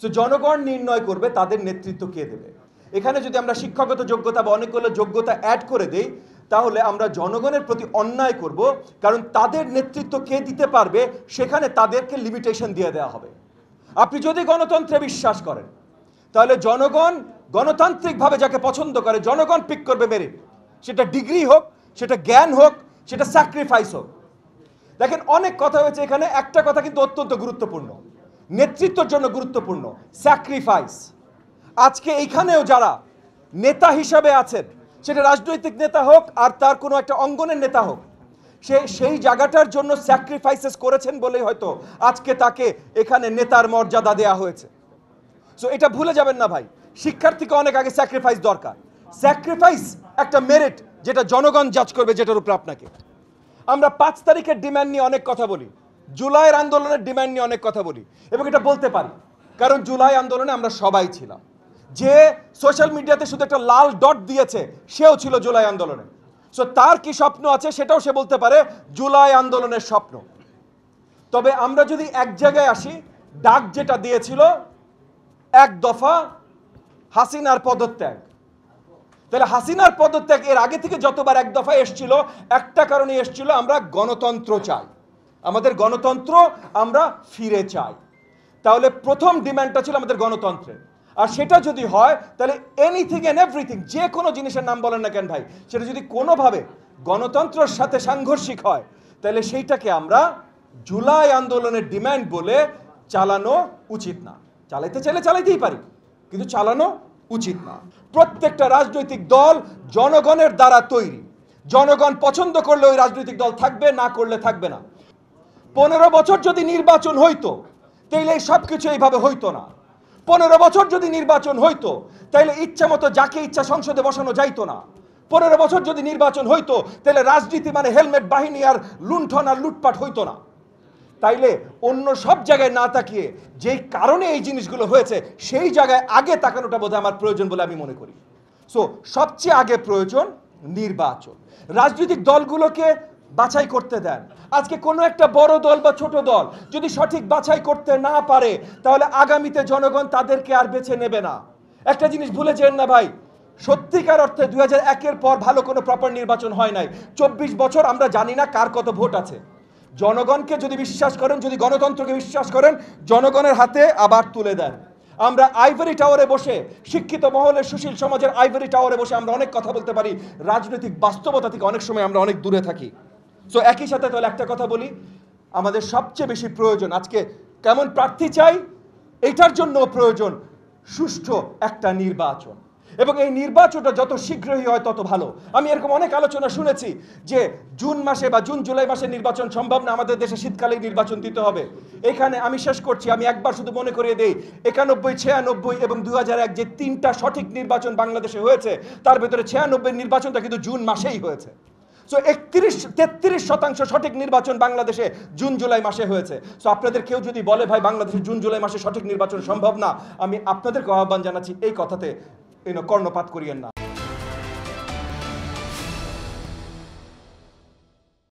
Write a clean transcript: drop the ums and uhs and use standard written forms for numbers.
So জনগণ নির্ণয় করবে তাদের নেতৃত্ব কে দেবে। এখানে যদি আমরা শিক্ষাগত যোগ্যতা বা অনেকগুলো যোগ্যতা অ্যাড করে দেই তাহলে আমরা জনগণের প্রতি অন্যায় করব, কারণ তাদের নেতৃত্ব কে দিতে পারবে সেখানে তাদেরকে লিমিটেশন দিয়ে দেওয়া হবে। আপনি যদি গণতন্ত্রে বিশ্বাস করেন তাহলে জনগণ গণতান্ত্রিকভাবে যাকে পছন্দ করে জনগণ পিক করবে মেরিট, সেটা ডিগ্রি হোক, সেটা জ্ঞান হোক, সেটা স্যাক্রিফাইস হোক। দেখেন অনেক কথা হয়েছে, এখানে একটা কথা কিন্তু অত্যন্ত গুরুত্বপূর্ণ, নেতৃত্বের জন্য গুরুত্বপূর্ণ, স্যাক্রিফাইস। আজকে এইখানেও যারা নেতা হিসাবে আছেন, সেটা রাজনৈতিক নেতা হোক আর তার কোনো একটা অঙ্গনের নেতা হোক, সে সেই জায়গাটার জন্য স্যাক্রিফাইসেস করেছেন বলেই হয়তো আজকে তাকে এখানে নেতার মর্যাদা দেয়া হয়েছে। সো এটা ভুলে যাবেন না ভাই, শিক্ষার্থীকে অনেক আগে স্যাক্রিফাইস দরকার। স্যাক্রিফাইস একটা মেরিট যেটা জনগণ জাজ করবে, যেটার উপর আপনাকে। আমরা 5 তারিখের ডিমান্ড নিয়ে অনেক কথা বলি, জুলাইয়ের আন্দোলনের ডিমান্ড নিয়ে অনেক কথা বলি, এবং এটা বলতে পারি কারণ জুলাই আন্দোলনে আমরা সবাই ছিলাম। যে সোশ্যাল মিডিয়াতে শুধু একটা লাল ডট দিয়েছে সেও ছিল জুলাই আন্দোলনে। সো তার কি স্বপ্ন আছে সেটাও সে বলতে পারে জুলাই আন্দোলনের স্বপ্ন। তবে আমরা যদি এক জায়গায় আসি, ডাক যেটা দিয়েছিল এক দফা হাসিনার পদত্যাগ, তাহলে হাসিনার পদত্যাগ এর আগে থেকে যতবার এক দফা এসছিল একটা কারণে এসছিল, আমরা গণতন্ত্র চাই, আমাদের গণতন্ত্র আমরা ফিরে চাই। তাহলে প্রথম ডিমান্ডটা ছিল আমাদের গণতন্ত্রের। আর সেটা যদি হয় তাহলে এনিথিং এন্ড এভরিথিং, যে কোনো জিনিসের নাম বলেন না কেন ভাই, সেটা যদি কোনোভাবে গণতন্ত্রের সাথে সাংঘর্ষিক হয় তাহলে সেইটাকে আমরা জুলাই আন্দোলনের ডিমান্ড বলে চালানো উচিত না। চালাইতে চাইলে চালাইতেই পারি, কিন্তু চালানো উচিত না। প্রত্যেকটা রাজনৈতিক দল জনগণের দ্বারা তৈরি, জনগণ পছন্দ করলে ওই রাজনৈতিক দল থাকবে, না করলে থাকবে না। 15 বছর যদি নির্বাচন হইতো তাইলে সব কিছু এইভাবে হইতো না। 15 বছর যদি নির্বাচন হইতো তাইলে ইচ্ছা মতো যাকে ইচ্ছা সংসদে বসানো যাইতো না। 15 বছর যদি নির্বাচন হইতো তাহলে রাজনীতি মানে হেলমেট বাহিনী আর লুণ্ঠন আর লুটপাট হইতো না। তাইলে অন্য সব জায়গায় না তাকিয়ে যেই কারণে এই জিনিসগুলো হয়েছে সেই জায়গায় আগে তাকানোটা বোধহয় আমার প্রয়োজন বলে আমি মনে করি। সো সবচেয়ে আগে প্রয়োজন নির্বাচন। রাজনৈতিক দলগুলোকে বাছাই করতে দেন। আজকে কোনো একটা বড় দল বা ছোট দল যদি সঠিক বাছাই করতে না পারে তাহলে আগামীতে জনগণ তাদেরকে আর বেছে নেবে না। একটা জিনিস ভুলে যেন না ভাই, সত্যিকার অর্থে 2001-এর পর ভালো কোনো প্রপার নির্বাচন হয় নাই। 24 বছর আমরা জানি না কার কত ভোট আছে। জনগণকে যদি বিশ্বাস করেন, যদি গণতন্ত্রকে বিশ্বাস করেন, জনগণের হাতে আবার তুলে দেন। আমরা আইভরি টাওয়ারে বসে, শিক্ষিত মহলের সুশীল সমাজের আইভরি টাওয়ারে বসে আমরা অনেক কথা বলতে পারি, রাজনৈতিক বাস্তবতা থেকে অনেক সময় আমরা অনেক দূরে থাকি। সো একই সাথে তাহলে একটা কথা বলি, আমাদের সবচেয়ে বেশি প্রয়োজন আজকে কেমন প্রার্থী চাই, এইটার জন্য প্রয়োজন সুষ্ঠু একটা নির্বাচন, এবং এই নির্বাচনটা যত শীঘ্রই হয় তত ভালো। আমি এরকম অনেক আলোচনা শুনেছি যে জুন মাসে বা জুন জুলাই মাসে নির্বাচন সম্ভব না, আমাদের দেশে শীতকালে নির্বাচন দিতে হবে। এখানে আমি শেষ করছি, আমি একবার শুধু মনে করিয়ে দেই, 91, 96 এবং 2001 যে 3টা সঠিক নির্বাচন বাংলাদেশে হয়েছে তার ভেতরে 96 নির্বাচনটা কিন্তু জুন মাসেই হয়েছে। সো 33% সঠিক নির্বাচন বাংলাদেশে জুন জুলাই মাসে হয়েছে। সো আপনাদের কেউ যদি বলে ভাই বাংলাদেশে জুন জুলাই মাসে সঠিক নির্বাচন সম্ভব না, আমি আপনাদেরকে আহ্বান জানাচ্ছি এই কথাতে কর্ণপাত করিয়েন না।